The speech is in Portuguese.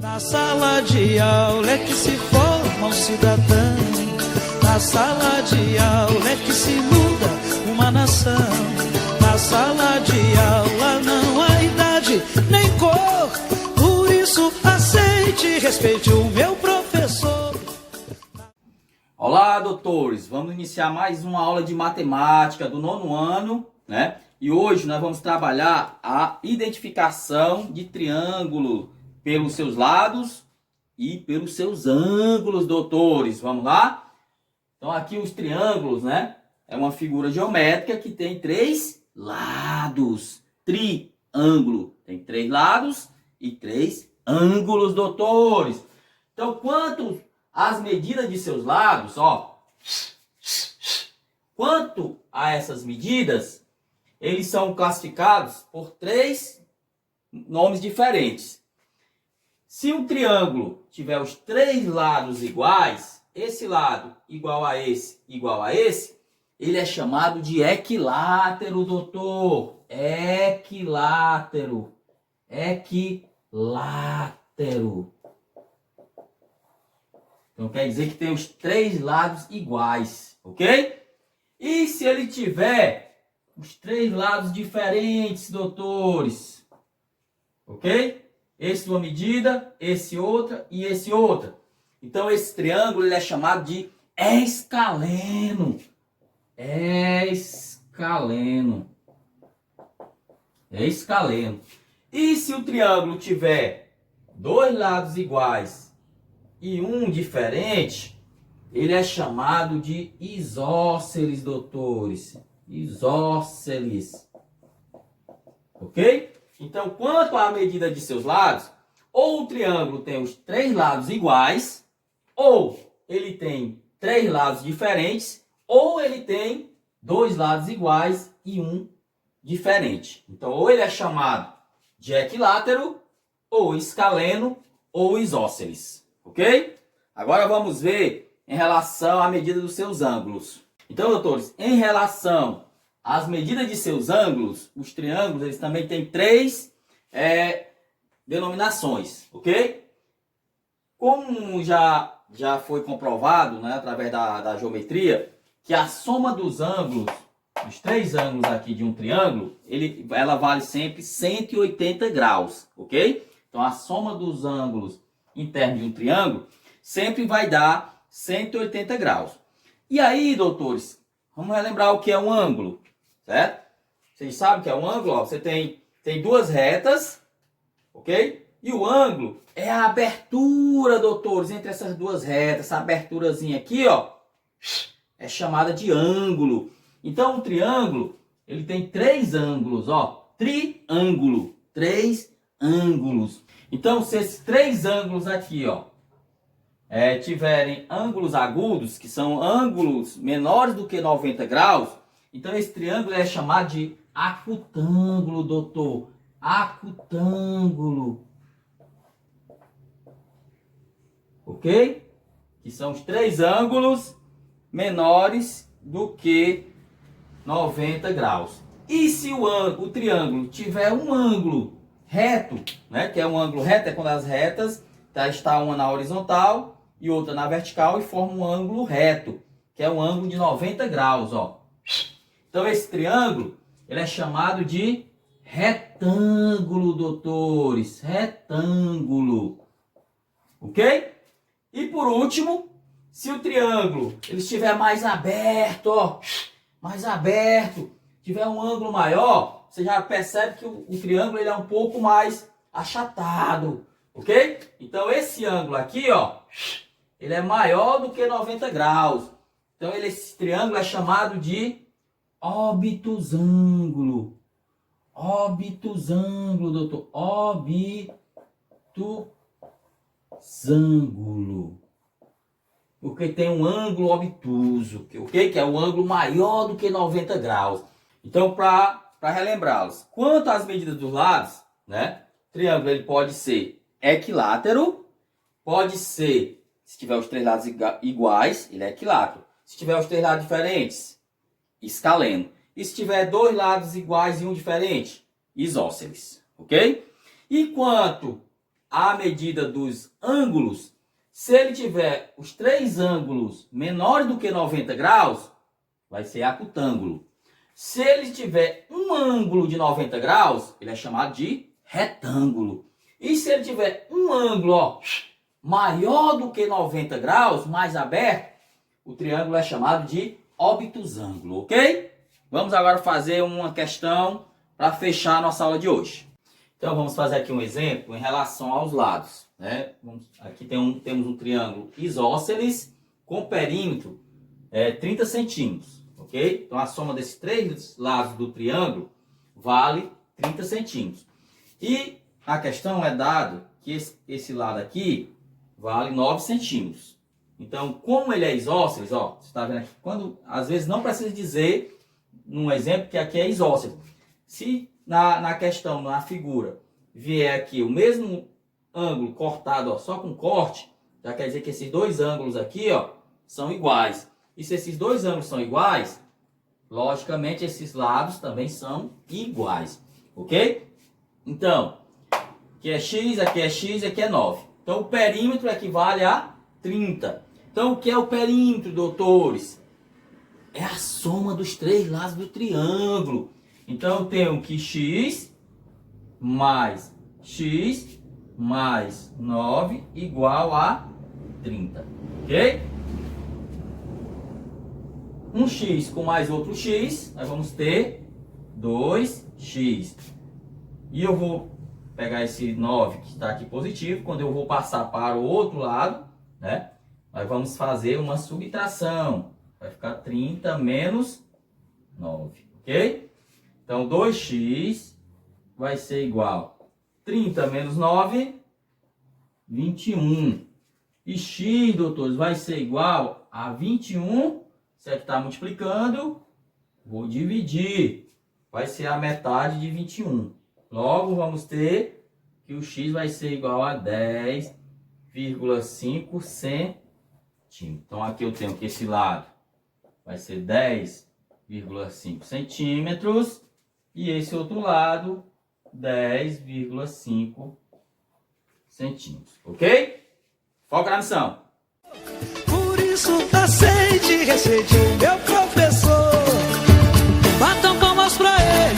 Na sala de aula é que se forma um cidadão. Na sala de aula é que se muda uma nação. Na sala de aula não há idade nem cor. Por isso aceite e respeite o meu professor. Olá, doutores! Vamos iniciar mais uma aula de matemática do 9º ano, né? E hoje nós vamos trabalhar a identificação de triângulo pelos seus lados e pelos seus ângulos, doutores. Vamos lá? Então aqui os triângulos, né? É uma figura geométrica que tem 3 lados. Triângulo tem 3 lados e 3 ângulos, doutores. Então, quanto às medidas de seus lados, ó. Quanto a essas medidas, eles são classificados por 3 nomes diferentes. Se um triângulo tiver os 3 lados iguais, esse lado igual a esse, ele é chamado de equilátero, doutor. Equilátero. Equilátero. Então quer dizer que tem os 3 lados iguais, ok? E se ele tiver os 3 lados diferentes, doutores, ok? Esse uma medida, esse outra e esse outra. Então esse triângulo ele é chamado de escaleno. Escaleno. Escaleno. E se o triângulo tiver 2 lados iguais e um diferente, ele é chamado de isósceles, doutores. Isósceles. Ok? Então, quanto à medida de seus lados, ou o triângulo tem os 3 lados iguais, ou ele tem 3 lados diferentes, ou ele tem 2 lados iguais e um diferente. Então, ou ele é chamado de equilátero, ou escaleno, ou isósceles. Ok? Agora vamos ver em relação à medida dos seus ângulos. Então, doutores, em relação às medidas de seus ângulos, os triângulos eles também têm 3 denominações, ok? Como já foi comprovado, né, através da geometria, que a soma dos ângulos, dos 3 ângulos aqui de um triângulo, ela vale sempre 180 graus, ok? Então, a soma dos ângulos internos de um triângulo sempre vai dar 180 graus. E aí, doutores, vamos relembrar o que é um ângulo, certo? Vocês sabem o que é um ângulo? Ó, você tem 2 retas, ok? E o ângulo é a abertura, doutores, entre essas 2 retas. Essa aberturazinha aqui, ó, é chamada de ângulo. Então, um triângulo, ele tem 3 ângulos, ó. Triângulo, 3 ângulos. Então, se esses 3 ângulos aqui, ó, tiverem ângulos agudos, que são ângulos menores do que 90 graus, então esse triângulo é chamado de acutângulo, doutor. Acutângulo. Ok? Que são os 3 ângulos menores do que 90 graus. E se o triângulo tiver um ângulo reto, né? Que é um ângulo reto, é quando as retas está uma na horizontal e outra na vertical e forma um ângulo reto, que é um ângulo de 90 graus, ó. Então esse triângulo, ele é chamado de retângulo, doutores. Retângulo. Ok? E por último, se o triângulo ele estiver mais aberto, ó, mais aberto, tiver um ângulo maior, você já percebe que o triângulo ele é um pouco mais achatado, ok? Então esse ângulo aqui, ó, ele é maior do que 90 graus. Então esse triângulo é chamado de obtusângulo. Obtusângulo, doutor. Obtusângulo. Porque tem um ângulo obtuso, ok? Que é um ângulo maior do que 90 graus. Então, para relembrá-los, quanto às medidas dos lados, né? O triângulo ele pode ser equilátero, pode ser, se tiver os 3 lados iguais, ele é equilátero. Se tiver os 3 lados diferentes, escaleno. E se tiver 2 lados iguais e um diferente, isósceles, ok? E quanto a medida dos ângulos, se ele tiver os três ângulos menores do que 90 graus, vai ser acutângulo. Se ele tiver um ângulo de 90 graus, ele é chamado de retângulo. E se ele tiver um ângulo maior do que 90 graus, mais aberto, o triângulo é chamado de obtusângulo, ok? Vamos agora fazer uma questão para fechar a nossa aula de hoje. Então vamos fazer aqui um exemplo em relação aos lados, né? Aqui temos um triângulo isósceles com perímetro 30 centímetros, ok? Então a soma desses três lados do triângulo vale 30 centímetros. E a questão é dado que esse lado aqui vale 9 centímetros. Então, como ele é isósceles, ó, você está vendo aqui, às vezes não precisa dizer, num exemplo, que aqui é isósceles. Se na questão, na figura, vier aqui o mesmo ângulo cortado, ó, só com corte, já quer dizer que esses dois ângulos aqui, ó, são iguais. E se esses dois ângulos são iguais, logicamente esses lados também são iguais, ok? Então, aqui é x, aqui é 9. Então, o perímetro equivale a 30. Então, o que é o perímetro, doutores? É a soma dos três lados do triângulo. Então, eu tenho que x mais 9 igual a 30. Ok? Um x com mais outro x, nós vamos ter 2x. E eu vou pegar esse 9 que está aqui positivo. Quando eu vou passar para o outro lado, né, nós vamos fazer uma subtração. Vai ficar 30 menos 9. Ok? Então, 2x vai ser igual a 30 menos 9, 21. E x, doutores, vai ser igual a 21. Isso aqui está multiplicando. Vou dividir. Vai ser a metade de 21. Logo, vamos ter que o x vai ser igual a 10,5 centímetros. Então, aqui eu tenho que esse lado vai ser 10,5 centímetros. E esse outro lado, 10,5 centímetros. Ok? Foca na missão. Por isso, aceite e respeite o meu professor. Batam palmas pra ele.